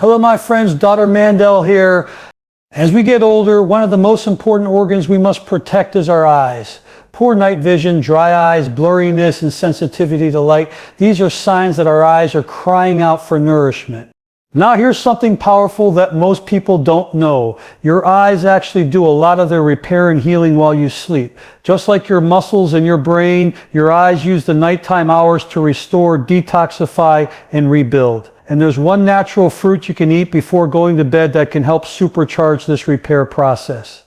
Hello my friends, Dr. Mandell here. As we get older, one of the most important organs we must protect is our eyes. Poor night vision, dry eyes, blurriness, and sensitivity to light. These are signs that our eyes are crying out for nourishment. Now here's something powerful that most people don't know. Your eyes actually do a lot of their repair and healing while you sleep. Just like your muscles and your brain, your eyes use the nighttime hours to restore, detoxify, and rebuild. And there's one natural fruit you can eat before going to bed that can help supercharge this repair process.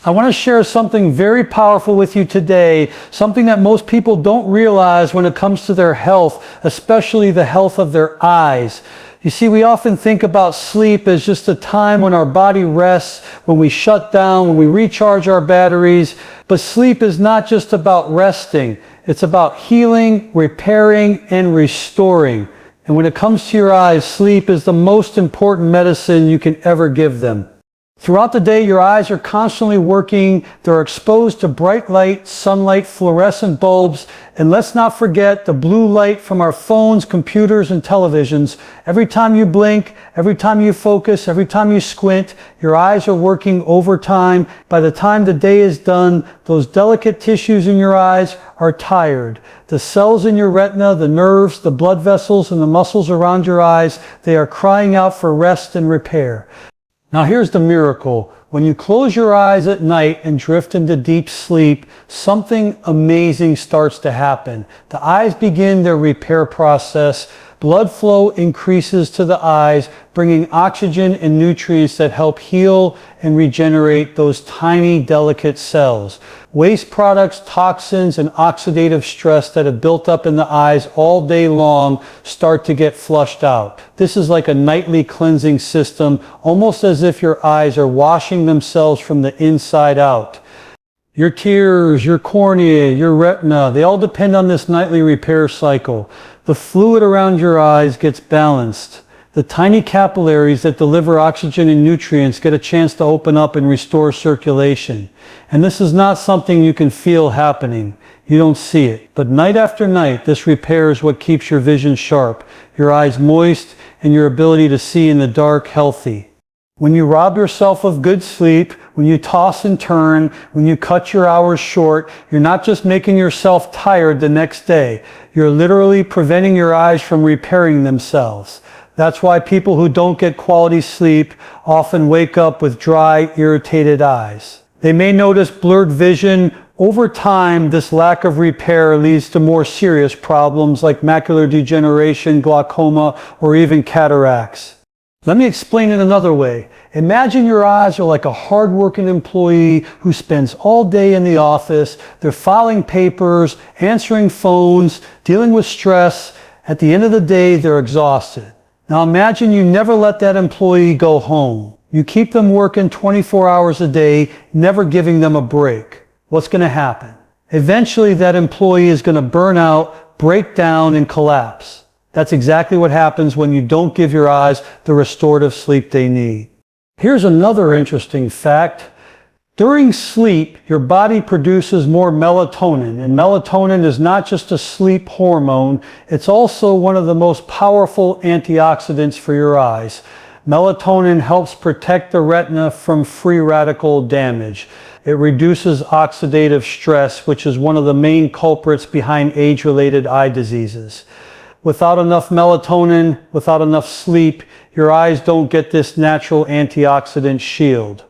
I want to share something very powerful with you today, something that most people don't realize when it comes to their health, especially the health of their eyes. You see, we often think about sleep as just a time when our body rests, when we shut down, when we recharge our batteries. But sleep is not just about resting. It's about healing, repairing, and restoring. And when it comes to your eyes, sleep is the most important medicine you can ever give them. Throughout the day, your eyes are constantly working. They're exposed to bright light, sunlight, fluorescent bulbs, and let's not forget the blue light from our phones, computers, and televisions. Every time you blink, every time you focus, every time you squint, your eyes are working overtime. By the time the day is done, those delicate tissues in your eyes are tired. The cells in your retina, the nerves, the blood vessels, and the muscles around your eyes, they are crying out for rest and repair. Now here's the miracle. When you close your eyes at night and drift into deep sleep, something amazing starts to happen. The eyes begin their repair process. Blood flow increases to the eyes, bringing oxygen and nutrients that help heal and regenerate those tiny, delicate cells. Waste products, toxins, and oxidative stress that have built up in the eyes all day long start to get flushed out. This is like a nightly cleansing system, almost as if your eyes are washing themselves from the inside out. Your tears, your cornea, your retina, they all depend on this nightly repair cycle. The fluid around your eyes gets balanced. The tiny capillaries that deliver oxygen and nutrients get a chance to open up and restore circulation. And this is not something you can feel happening. You don't see it. But night after night, this repair is what keeps your vision sharp, your eyes moist, and your ability to see in the dark healthy. When you rob yourself of good sleep, when you toss and turn, when you cut your hours short, you're not just making yourself tired the next day. You're literally preventing your eyes from repairing themselves. That's why people who don't get quality sleep often wake up with dry, irritated eyes. They may notice blurred vision. Over time, this lack of repair leads to more serious problems like macular degeneration, glaucoma, or even cataracts. Let me explain it another way. Imagine your eyes are like a hard-working employee who spends all day in the office. They're filing papers, answering phones, dealing with stress. At the end of the day, they're exhausted. Now imagine you never let that employee go home. You keep them working 24 hours a day, never giving them a break. What's going to happen? Eventually that employee is going to burn out, break down, and collapse. That's exactly what happens when you don't give your eyes the restorative sleep they need. Here's another interesting fact. During sleep, your body produces more melatonin, and melatonin is not just a sleep hormone, it's also one of the most powerful antioxidants for your eyes. Melatonin helps protect the retina from free radical damage. It reduces oxidative stress, which is one of the main culprits behind age-related eye diseases. Without enough melatonin, without enough sleep, your eyes don't get this natural antioxidant shield.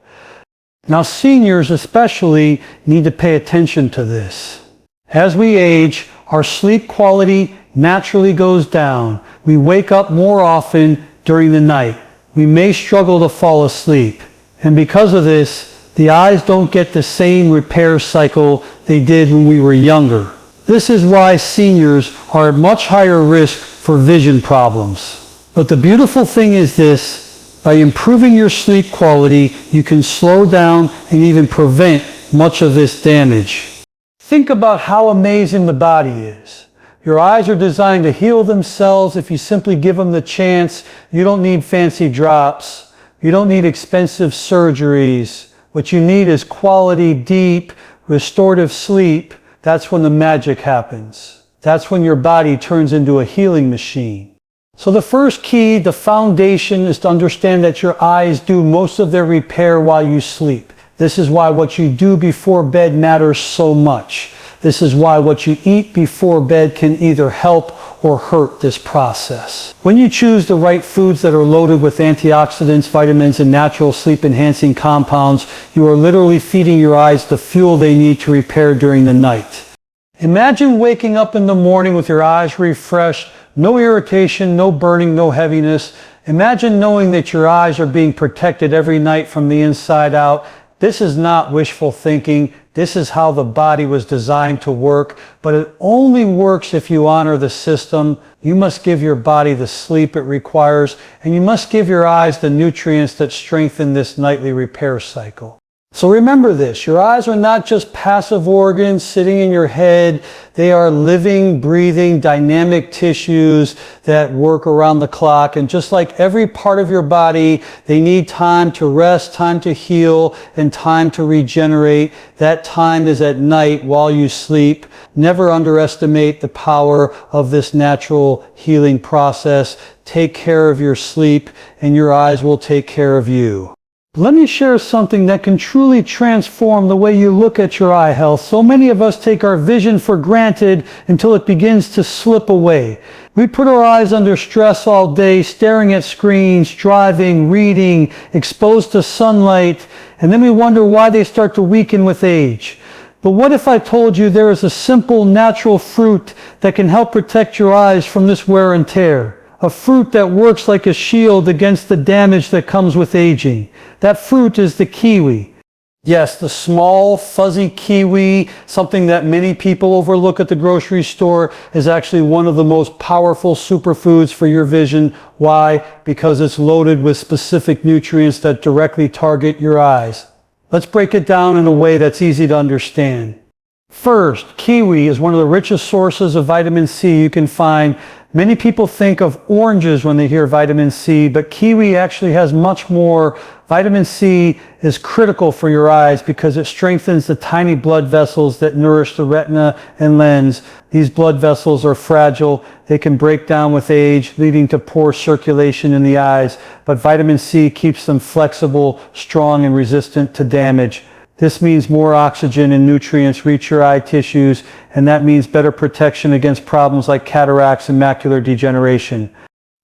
Now seniors especially need to pay attention to this. As we age, our sleep quality naturally goes down. We wake up more often during the night. We may struggle to fall asleep. And because of this, the eyes don't get the same repair cycle they did when we were younger. This is why seniors are at much higher risk for vision problems. But the beautiful thing is this, by improving your sleep quality, you can slow down and even prevent much of this damage. Think about how amazing the body is. Your eyes are designed to heal themselves if you simply give them the chance. You don't need fancy drops. You don't need expensive surgeries. What you need is quality, deep, restorative sleep. That's when the magic happens. That's when your body turns into a healing machine. So the first key, the foundation, is to understand that your eyes do most of their repair while you sleep. This is why what you do before bed matters so much. This is why what you eat before bed can either help or hurt this process. When you choose the right foods that are loaded with antioxidants, vitamins, and natural sleep-enhancing compounds, you are literally feeding your eyes the fuel they need to repair during the night. Imagine waking up in the morning with your eyes refreshed, no irritation, no burning, no heaviness. Imagine knowing that your eyes are being protected every night from the inside out. This is not wishful thinking. This is how the body was designed to work, but it only works if you honor the system. You must give your body the sleep it requires, and you must give your eyes the nutrients that strengthen this nightly repair cycle. So remember this, your eyes are not just passive organs sitting in your head. They are living, breathing, dynamic tissues that work around the clock. And just like every part of your body, they need time to rest, time to heal, and time to regenerate. That time is at night while you sleep. Never underestimate the power of this natural healing process. Take care of your sleep, and your eyes will take care of you. Let me share something that can truly transform the way you look at your eye health. So many of us take our vision for granted until it begins to slip away. We put our eyes under stress all day, staring at screens, driving, reading, exposed to sunlight, and then we wonder why they start to weaken with age. But what if I told you there is a simple natural fruit that can help protect your eyes from this wear and tear? A fruit that works like a shield against the damage that comes with aging. That fruit is the kiwi. Yes, the small, fuzzy kiwi, something that many people overlook at the grocery store, is actually one of the most powerful superfoods for your vision. Why? Because it's loaded with specific nutrients that directly target your eyes. Let's break it down in a way that's easy to understand. First, kiwi is one of the richest sources of vitamin C you can find. Many people think of oranges when they hear vitamin C, but kiwi actually has much more. Vitamin C is critical for your eyes because it strengthens the tiny blood vessels that nourish the retina and lens. These blood vessels are fragile. They can break down with age, leading to poor circulation in the eyes, but vitamin C keeps them flexible, strong, and resistant to damage. This means more oxygen and nutrients reach your eye tissues, and that means better protection against problems like cataracts and macular degeneration.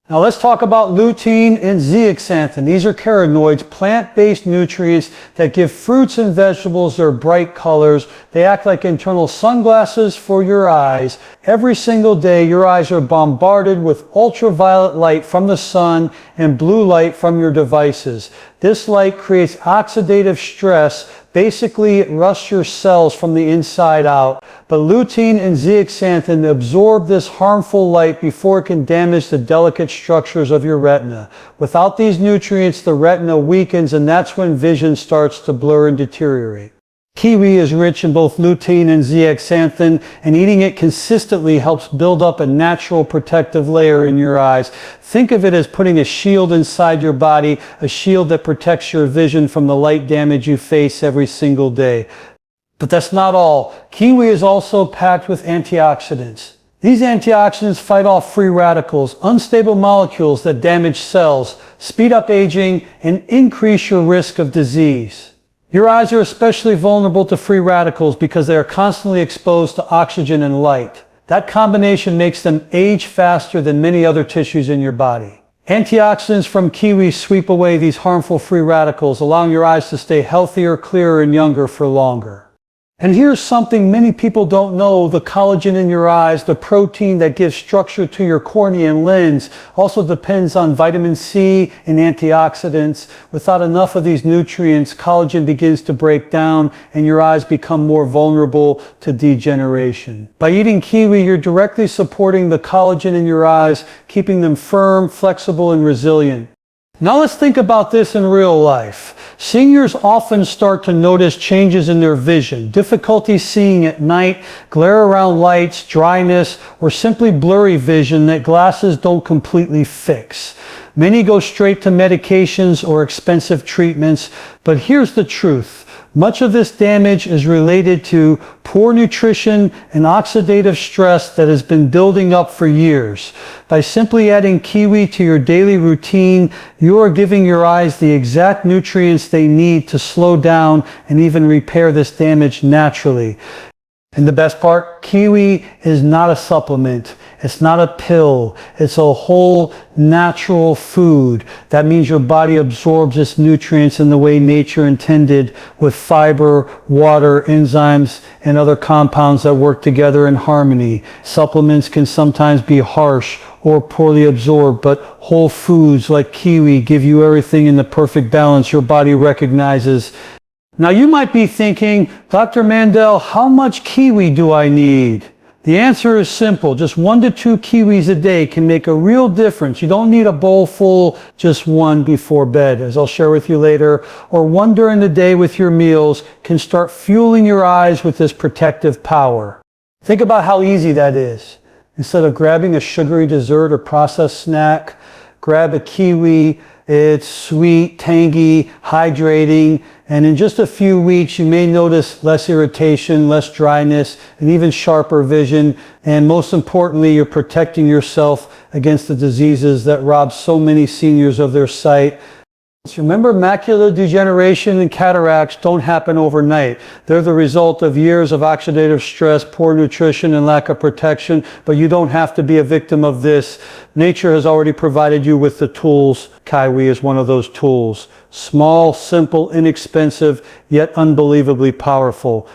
Now let's talk about lutein and zeaxanthin. These are carotenoids, plant-based nutrients that give fruits and vegetables their bright colors. They act like internal sunglasses for your eyes. Every single day, your eyes are bombarded with ultraviolet light from the sun and blue light from your devices. This light creates oxidative stress. Basically, it rusts your cells from the inside out. But lutein and zeaxanthin absorb this harmful light before it can damage the delicate structures of your retina. Without these nutrients, the retina weakens, and that's when vision starts to blur and deteriorate. Kiwi is rich in both lutein and zeaxanthin, and eating it consistently helps build up a natural protective layer in your eyes. Think of it as putting a shield inside your body, a shield that protects your vision from the light damage you face every single day. But that's not all. Kiwi is also packed with antioxidants. These antioxidants fight off free radicals, unstable molecules that damage cells, speed up aging, and increase your risk of disease. Your eyes are especially vulnerable to free radicals because they are constantly exposed to oxygen and light. That combination makes them age faster than many other tissues in your body. Antioxidants from kiwi sweep away these harmful free radicals, allowing your eyes to stay healthier, clearer, and younger for longer. And here's something many people don't know. The collagen in your eyes, the protein that gives structure to your cornea and lens, also depends on vitamin C and antioxidants. Without enough of these nutrients, collagen begins to break down and your eyes become more vulnerable to degeneration. By eating kiwi, you're directly supporting the collagen in your eyes, keeping them firm, flexible, and resilient. Now let's think about this in real life. Seniors often start to notice changes in their vision, difficulty seeing at night, glare around lights, dryness, or simply blurry vision that glasses don't completely fix. Many go straight to medications or expensive treatments, but here's the truth. Much of this damage is related to poor nutrition and oxidative stress that has been building up for years. By simply adding kiwi to your daily routine, you are giving your eyes the exact nutrients they need to slow down and even repair this damage naturally. And the best part, kiwi is not a supplement. It's not a pill. It's a whole natural food. That means your body absorbs its nutrients in the way nature intended, with fiber, water, enzymes, and other compounds that work together in harmony. Supplements can sometimes be harsh or poorly absorbed, but whole foods like kiwi give you everything in the perfect balance your body recognizes. Now you might be thinking, Dr. Mandell, how much kiwi do I need? The answer is simple. Just 1 to 2 kiwis a day can make a real difference. You don't need a bowl full, just 1 before bed, as I'll share with you later, or 1 during the day with your meals can start fueling your eyes with this protective power. Think about how easy that is. Instead of grabbing a sugary dessert or processed snack, grab a kiwi. It's sweet, tangy, hydrating, and in just a few weeks you may notice less irritation, less dryness, and even sharper vision. And most importantly, you're protecting yourself against the diseases that rob so many seniors of their sight. Remember, macular degeneration and cataracts don't happen overnight. They're the result of years of oxidative stress, poor nutrition, and lack of protection, but you don't have to be a victim of this. Nature has already provided you with the tools. Kiwi is one of those tools. Small, simple, inexpensive, yet unbelievably powerful.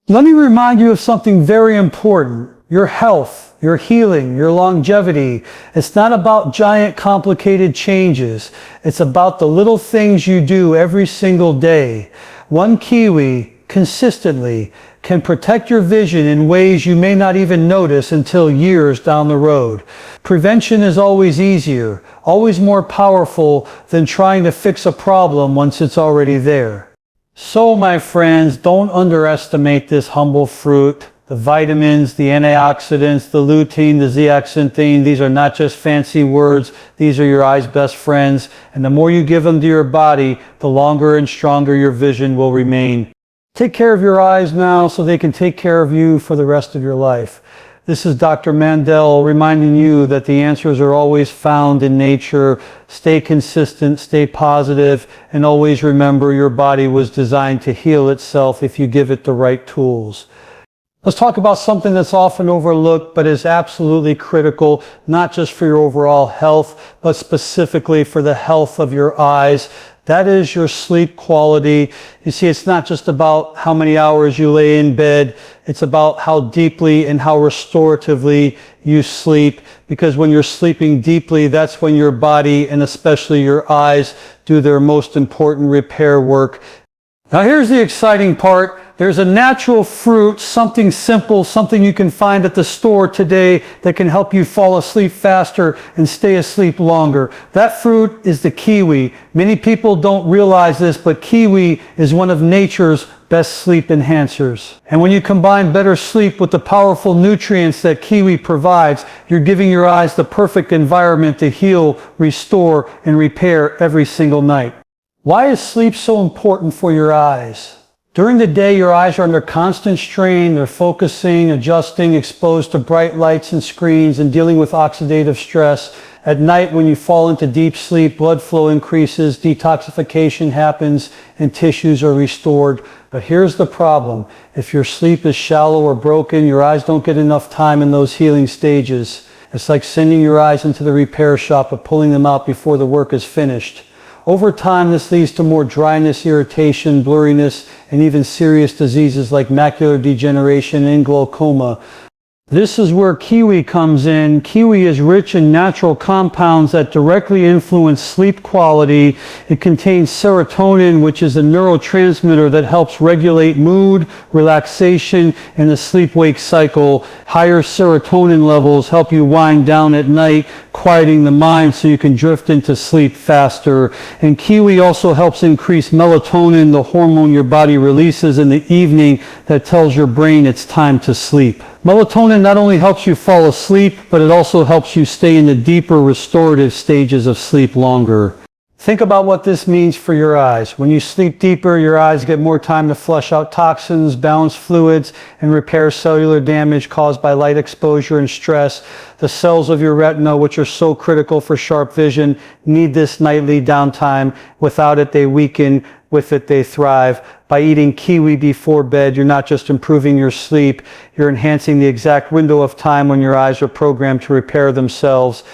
Let me remind you of something very important. Your health, your healing, your longevity. It's not about giant complicated changes. It's about the little things you do every single day. 1 kiwi consistently can protect your vision in ways you may not even notice until years down the road. Prevention is always easier, always more powerful than trying to fix a problem once it's already there. So my friends, don't underestimate this humble fruit. The vitamins, the antioxidants, the lutein, the zeaxanthin, these are not just fancy words. These are your eye's best friends. And the more you give them to your body, the longer and stronger your vision will remain. Take care of your eyes now so they can take care of you for the rest of your life. This is Dr. Mandell reminding you that the answers are always found in nature. Stay consistent, stay positive, and always remember your body was designed to heal itself if you give it the right tools. Let's talk about something that's often overlooked but is absolutely critical, not just for your overall health, but specifically for the health of your eyes. That is your sleep quality. You see, it's not just about how many hours you lay in bed. It's about how deeply and how restoratively you sleep. Because when you're sleeping deeply, that's when your body and especially your eyes do their most important repair work. Now here's the exciting part. There's a natural fruit, something simple, something you can find at the store today that can help you fall asleep faster and stay asleep longer. That fruit is the kiwi. Many people don't realize this, but kiwi is one of nature's best sleep enhancers. And when you combine better sleep with the powerful nutrients that kiwi provides, you're giving your eyes the perfect environment to heal, restore, and repair every single night. Why is sleep so important for your eyes? During the day, your eyes are under constant strain. They're focusing, adjusting, exposed to bright lights and screens, and dealing with oxidative stress. At night, when you fall into deep sleep, blood flow increases, detoxification happens, and tissues are restored. But here's the problem. If your sleep is shallow or broken, your eyes don't get enough time in those healing stages. It's like sending your eyes into the repair shop but pulling them out before the work is finished. Over time, this leads to more dryness, irritation, blurriness, and even serious diseases like macular degeneration and glaucoma. This is where kiwi comes in. Kiwi is rich in natural compounds that directly influence sleep quality. It contains serotonin, which is a neurotransmitter that helps regulate mood, relaxation, and the sleep-wake cycle. Higher serotonin levels help you wind down at night, quieting the mind so you can drift into sleep faster. And kiwi also helps increase melatonin, the hormone your body releases in the evening that tells your brain it's time to sleep. Melatonin not only helps you fall asleep, but it also helps you stay in the deeper restorative stages of sleep longer. Think about what this means for your eyes. When you sleep deeper, your eyes get more time to flush out toxins, balance fluids, and repair cellular damage caused by light exposure and stress. The cells of your retina, which are so critical for sharp vision, need this nightly downtime. Without it, they weaken. With it, they thrive. By eating kiwi before bed, you're not just improving your sleep, you're enhancing the exact window of time when your eyes are programmed to repair themselves.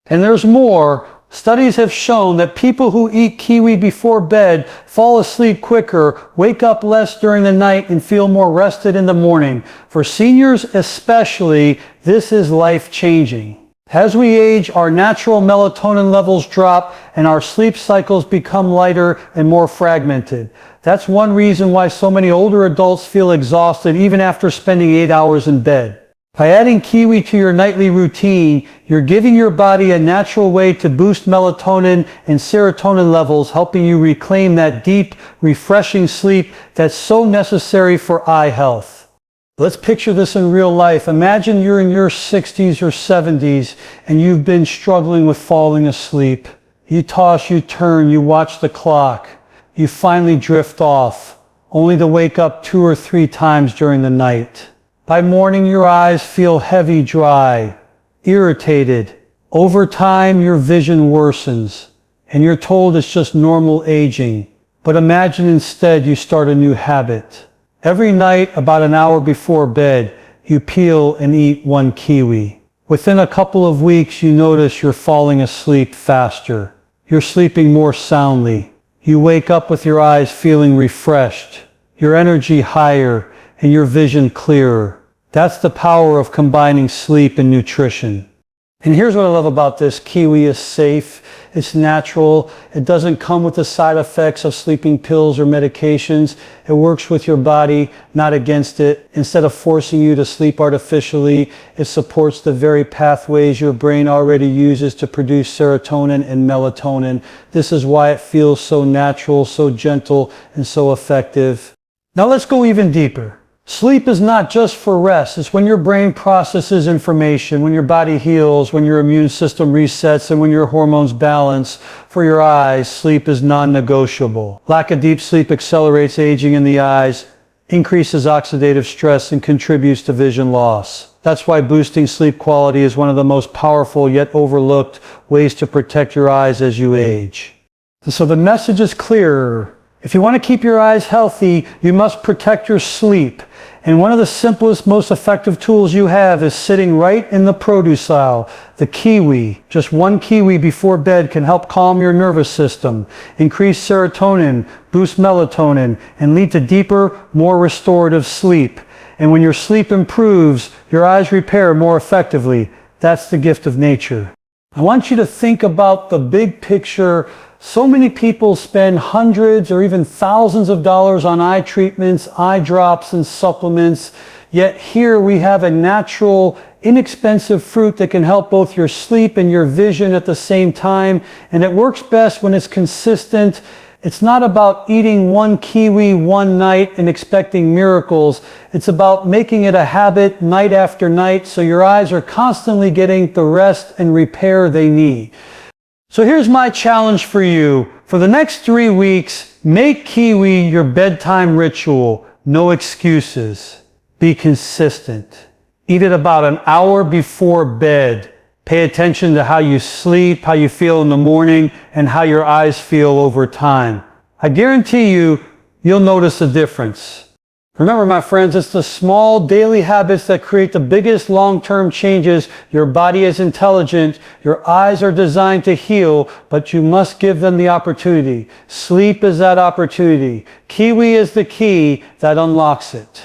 And there's more. Studies have shown that people who eat kiwi before bed fall asleep quicker, wake up less during the night, and feel more rested in the morning. For seniors especially, this is life-changing. As we age, our natural melatonin levels drop and our sleep cycles become lighter and more fragmented. That's one reason why so many older adults feel exhausted even after spending 8 hours in bed. By adding kiwi to your nightly routine, you're giving your body a natural way to boost melatonin and serotonin levels, helping you reclaim that deep, refreshing sleep that's so necessary for eye health. Let's picture this in real life. Imagine you're in your 60s or 70s and you've been struggling with falling asleep. You toss, you turn, you watch the clock. You finally drift off, only to wake up 2 or 3 times during the night. By morning, your eyes feel heavy, dry, irritated. Over time, your vision worsens, and you're told it's just normal aging. But imagine instead you start a new habit. Every night, about an hour before bed, you peel and eat 1 kiwi. Within a couple of weeks, you notice you're falling asleep faster. You're sleeping more soundly. You wake up with your eyes feeling refreshed, your energy higher, and your vision clearer. That's the power of combining sleep and nutrition. And here's what I love about this. Kiwi is safe, it's natural, it doesn't come with the side effects of sleeping pills or medications. It works with your body, not against it. Instead of forcing you to sleep artificially, it supports the very pathways your brain already uses to produce serotonin and melatonin. This is why it feels so natural, so gentle, and so effective. Now let's go even deeper. Sleep is not just for rest. It's when your brain processes information, when your body heals, when your immune system resets, and when your hormones balance. For your eyes, sleep is non-negotiable. Lack of deep sleep accelerates aging in the eyes, increases oxidative stress, and contributes to vision loss. That's why boosting sleep quality is one of the most powerful yet overlooked ways to protect your eyes as you age. So the message is clear. If you want to keep your eyes healthy, you must protect your sleep. And one of the simplest, most effective tools you have is sitting right in the produce aisle, the kiwi. Just 1 kiwi before bed can help calm your nervous system, increase serotonin, boost melatonin, and lead to deeper, more restorative sleep. And when your sleep improves, your eyes repair more effectively. That's the gift of nature. I want you to think about the big picture. So many people spend hundreds or even thousands of dollars on eye treatments, eye drops, and supplements. Yet here we have a natural, inexpensive fruit that can help both your sleep and your vision at the same time. And it works best when it's consistent. It's not about eating 1 kiwi one night and expecting miracles. It's about making it a habit night after night so your eyes are constantly getting the rest and repair they need. So here's my challenge for you. For the next 3 weeks, make kiwi your bedtime ritual. No excuses. Be consistent. Eat it about an hour before bed. Pay attention to how you sleep, how you feel in the morning, and how your eyes feel over time. I guarantee you'll notice a difference. Remember, my friends, it's the small daily habits that create the biggest long-term changes. Your body is intelligent. Your eyes are designed to heal, but you must give them the opportunity. Sleep is that opportunity. Kiwi is the key that unlocks it.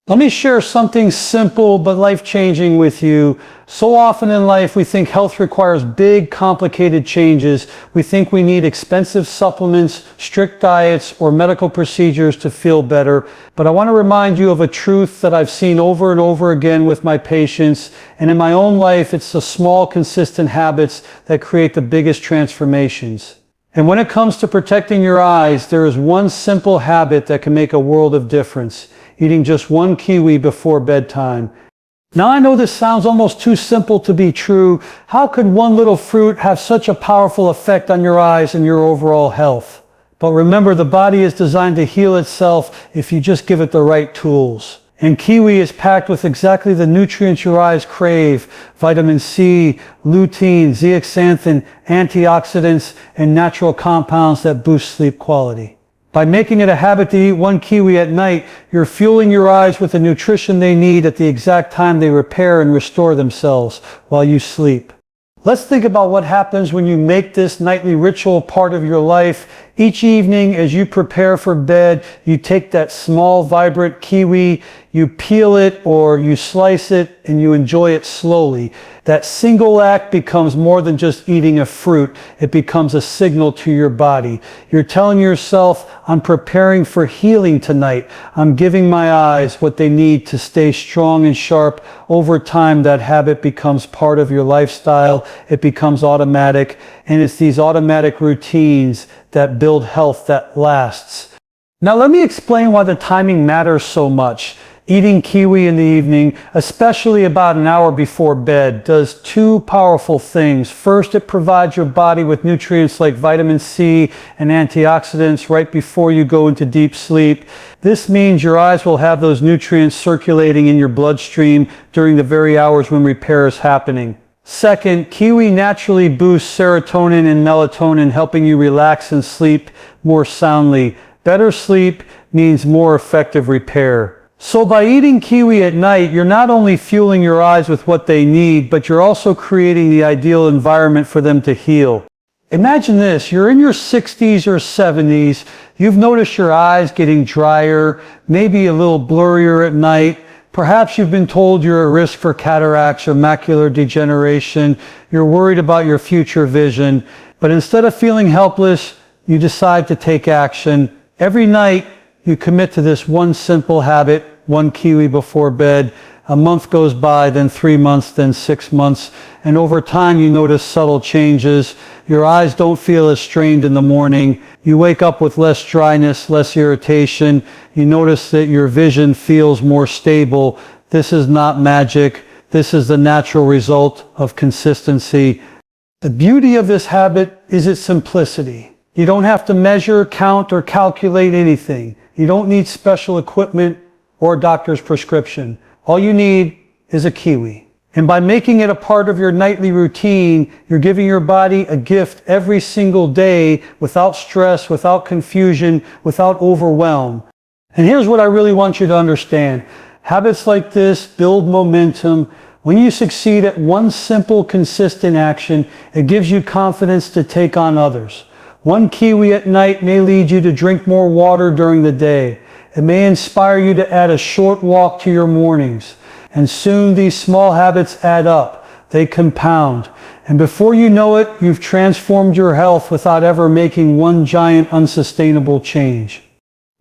Let me share something simple but life-changing with you. So often in life we think health requires big, complicated changes. We think we need expensive supplements, strict diets, or medical procedures to feel better. But I want to remind you of a truth that I've seen over and over again with my patients. And in my own life, it's the small, consistent habits that create the biggest transformations. And when it comes to protecting your eyes, there is one simple habit that can make a world of difference. Eating just 1 kiwi before bedtime. Now I know this sounds almost too simple to be true. How could one little fruit have such a powerful effect on your eyes and your overall health? But remember, the body is designed to heal itself if you just give it the right tools. And kiwi is packed with exactly the nutrients your eyes crave: vitamin C, lutein, zeaxanthin, antioxidants, and natural compounds that boost sleep quality. By making it a habit to eat one kiwi at night, you're fueling your eyes with the nutrition they need at the exact time they repair and restore themselves while you sleep. Let's think about what happens when you make this nightly ritual part of your life. Each evening as you prepare for bed, you take that small, vibrant kiwi, you peel it or you slice it, and you enjoy it slowly. That single act becomes more than just eating a fruit. It becomes a signal to your body. You're telling yourself, I'm preparing for healing tonight. I'm giving my eyes what they need to stay strong and sharp. Over time, that habit becomes part of your lifestyle. It becomes automatic, and it's these automatic routines that build health that lasts. Now let me explain why the timing matters so much. Eating kiwi in the evening, especially about an hour before bed, does two powerful things. First, it provides your body with nutrients like vitamin C and antioxidants right before you go into deep sleep. This means your eyes will have those nutrients circulating in your bloodstream during the very hours when repair is happening. Second, kiwi naturally boosts serotonin and melatonin, helping you relax and sleep more soundly. Better sleep means more effective repair. So by eating kiwi at night, you're not only fueling your eyes with what they need, but you're also creating the ideal environment for them to heal. Imagine this, you're in your 60s or 70s, you've noticed your eyes getting drier, maybe a little blurrier at night. Perhaps you've been told you're at risk for cataracts or macular degeneration. You're worried about your future vision. But instead of feeling helpless, you decide to take action. Every night, you commit to this one simple habit, one kiwi before bed. A month goes by, then 3 months, then 6 months. And over time, you notice subtle changes. Your eyes don't feel as strained in the morning. You wake up with less dryness, less irritation. You notice that your vision feels more stable. This is not magic. This is the natural result of consistency. The beauty of this habit is its simplicity. You don't have to measure, count, or calculate anything. You don't need special equipment or a doctor's prescription. All you need is a kiwi. And by making it a part of your nightly routine, you're giving your body a gift every single day without stress, without confusion, without overwhelm. And here's what I really want you to understand. Habits like this build momentum. When you succeed at one simple, consistent action, it gives you confidence to take on others. One kiwi at night may lead you to drink more water during the day. It may inspire you to add a short walk to your mornings. And soon these small habits add up. They compound. And before you know it, you've transformed your health without ever making one giant unsustainable change.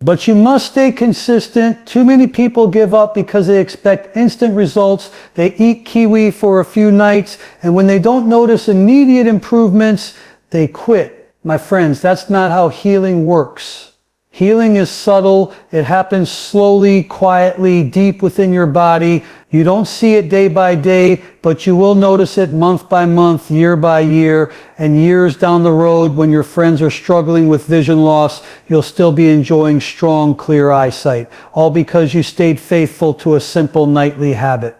But you must stay consistent. Too many people give up because they expect instant results. They eat kiwi for a few nights, and when they don't notice immediate improvements, they quit. My friends, that's not how healing works. Healing is subtle. It happens slowly, quietly, deep within your body. You don't see it day by day, but you will notice it month by month, year by year, and years down the road when your friends are struggling with vision loss, you'll still be enjoying strong, clear eyesight, all because you stayed faithful to a simple nightly habit.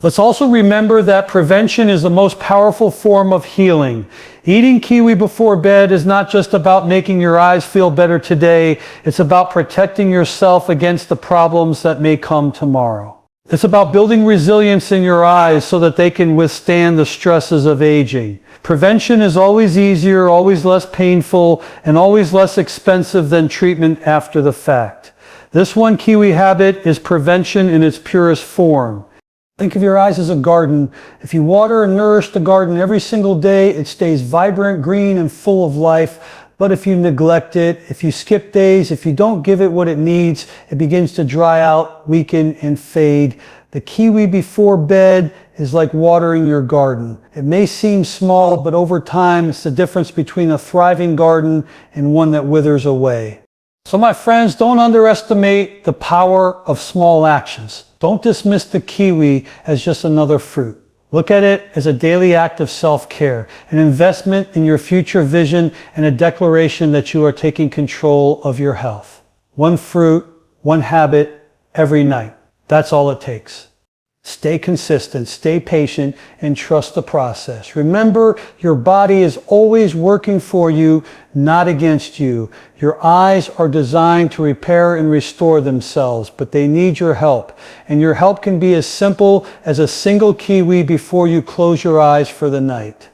Let's also remember that prevention is the most powerful form of healing. Eating kiwi before bed is not just about making your eyes feel better today. It's about protecting yourself against the problems that may come tomorrow. It's about building resilience in your eyes so that they can withstand the stresses of aging. Prevention is always easier, always less painful, and always less expensive than treatment after the fact. This one kiwi habit is prevention in its purest form. Think of your eyes as a garden. If you water and nourish the garden every single day, it stays vibrant, green, and full of life. But if you neglect it, if you skip days, if you don't give it what it needs, it begins to dry out, weaken, and fade. The kiwi before bed is like watering your garden. It may seem small, but over time, it's the difference between a thriving garden and one that withers away. So my friends, don't underestimate the power of small actions. Don't dismiss the kiwi as just another fruit. Look at it as a daily act of self-care, an investment in your future vision, and a declaration that you are taking control of your health. One fruit, one habit, every night. That's all it takes. Stay consistent, stay patient, and trust the process. Remember, your body is always working for you, not against you. Your eyes are designed to repair and restore themselves, but they need your help. And your help can be as simple as a single kiwi before you close your eyes for the night.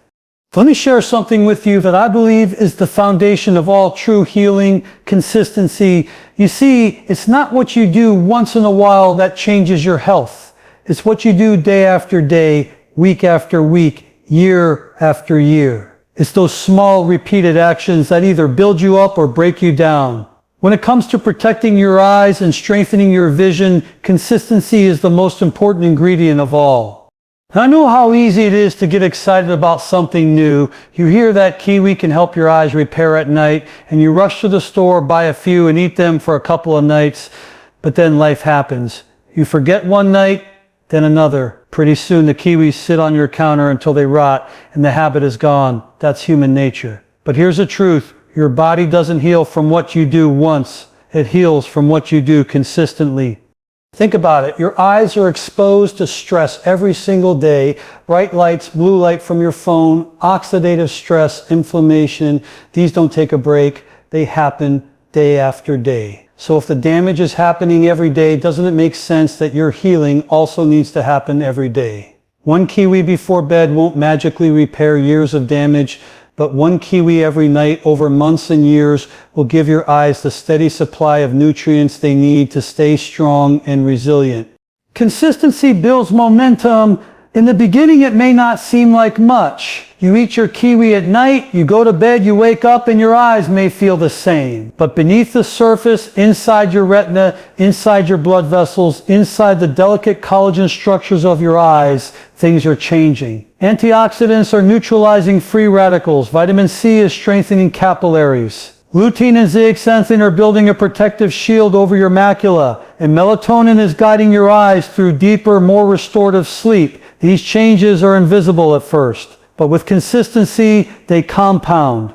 Let me share something with you that I believe is the foundation of all true healing: consistency. You see, it's not what you do once in a while that changes your health. It's what you do day after day, week after week, year after year. It's those small repeated actions that either build you up or break you down. When it comes to protecting your eyes and strengthening your vision, consistency is the most important ingredient of all. I know how easy it is to get excited about something new. You hear that kiwi can help your eyes repair at night, and you rush to the store, buy a few, and eat them for a couple of nights. But then life happens. You forget one night, then another. Pretty soon the kiwis sit on your counter until they rot and the habit is gone. That's human nature. But here's the truth. Your body doesn't heal from what you do once. It heals from what you do consistently. Think about it. Your eyes are exposed to stress every single day. Bright lights, blue light from your phone, oxidative stress, inflammation. These don't take a break. They happen day after day. So if the damage is happening every day, doesn't it make sense that your healing also needs to happen every day? One kiwi before bed won't magically repair years of damage, but one kiwi every night over months and years will give your eyes the steady supply of nutrients they need to stay strong and resilient. Consistency builds momentum. In the beginning, it may not seem like much. You eat your kiwi at night, you go to bed, you wake up, and your eyes may feel the same. But beneath the surface, inside your retina, inside your blood vessels, inside the delicate collagen structures of your eyes, things are changing. Antioxidants are neutralizing free radicals. Vitamin C is strengthening capillaries. Lutein and Zeaxanthin are building a protective shield over your macula, and melatonin is guiding your eyes through deeper, more restorative sleep. These changes are invisible at first, but with consistency, they compound.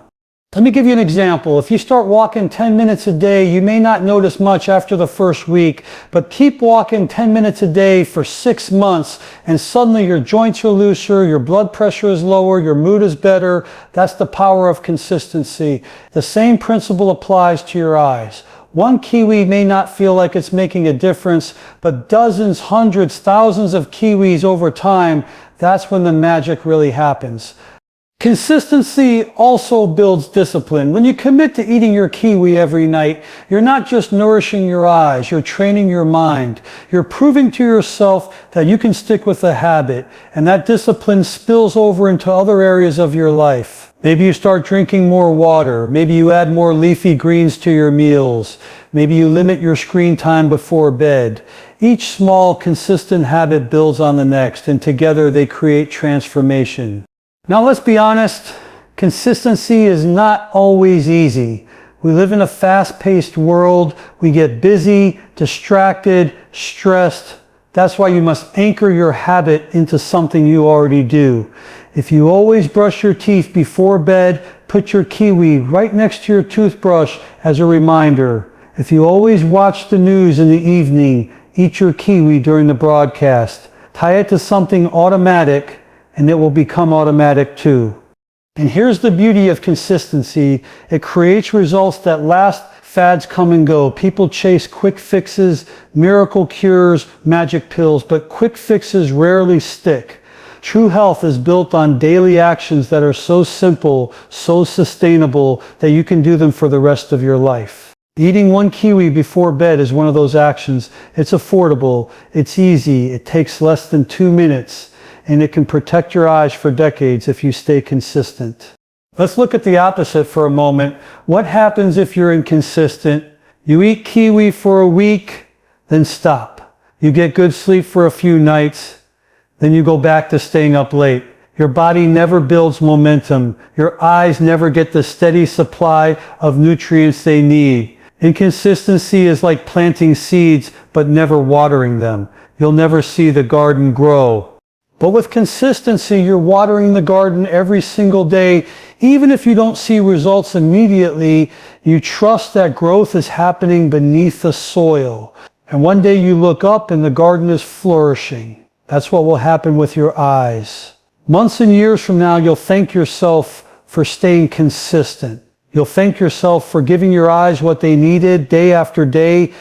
Let me give you an example. If you start walking 10 minutes a day, you may not notice much after the first week, but keep walking 10 minutes a day for 6 months, and suddenly your joints are looser, your blood pressure is lower, your mood is better. That's the power of consistency. The same principle applies to your eyes. One kiwi may not feel like it's making a difference, but dozens, hundreds, thousands of kiwis over time, that's when the magic really happens. Consistency also builds discipline. When you commit to eating your kiwi every night, you're not just nourishing your eyes, you're training your mind. You're proving to yourself that you can stick with a habit, and that discipline spills over into other areas of your life. Maybe you start drinking more water. Maybe you add more leafy greens to your meals. Maybe you limit your screen time before bed. Each small, consistent habit builds on the next, and together they create transformation. Now let's be honest, consistency is not always easy. We live in a fast-paced world. We get busy, distracted, stressed. That's why you must anchor your habit into something you already do. If you always brush your teeth before bed, put your kiwi right next to your toothbrush as a reminder. If you always watch the news in the evening, eat your kiwi during the broadcast. Tie it to something automatic, and it will become automatic too. And here's the beauty of consistency. It creates results that last. Fads come and go. People chase quick fixes, miracle cures, magic pills, but quick fixes rarely stick. True health is built on daily actions that are so simple, so sustainable, that you can do them for the rest of your life. Eating one kiwi before bed is one of those actions. It's affordable, it's easy, it takes less than 2 minutes, and it can protect your eyes for decades if you stay consistent. Let's look at the opposite for a moment. What happens if you're inconsistent? You eat kiwi for a week, then stop. You get good sleep for a few nights, then you go back to staying up late. Your body never builds momentum. Your eyes never get the steady supply of nutrients they need. Inconsistency is like planting seeds but never watering them. You'll never see the garden grow. But with consistency, you're watering the garden every single day. Even if you don't see results immediately, you trust that growth is happening beneath the soil. And one day you look up and the garden is flourishing. That's what will happen with your eyes. Months and years from now, you'll thank yourself for staying consistent. You'll thank yourself for giving your eyes what they needed day after day.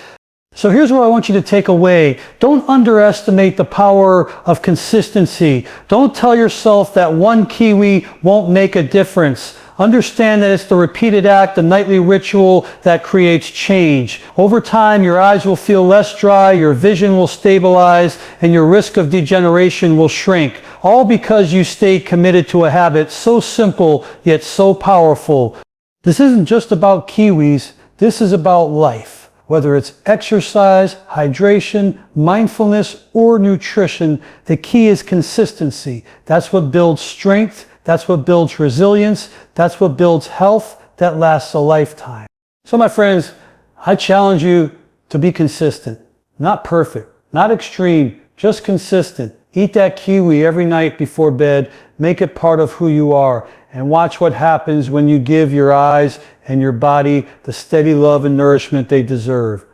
So here's what I want you to take away. Don't underestimate the power of consistency. Don't tell yourself that one kiwi won't make a difference. Understand that it's the repeated act, the nightly ritual that creates change. Over time, your eyes will feel less dry, your vision will stabilize, and your risk of degeneration will shrink. All because you stayed committed to a habit so simple yet so powerful. This isn't just about kiwis. This is about life. Whether it's exercise, hydration, mindfulness, or nutrition, the key is consistency. That's what builds strength. That's what builds resilience. That's what builds health that lasts a lifetime. So my friends, I challenge you to be consistent. Not perfect, not extreme, just consistent. Eat that kiwi every night before bed. Make it part of who you are. And watch what happens when you give your eyes and your body the steady love and nourishment they deserve.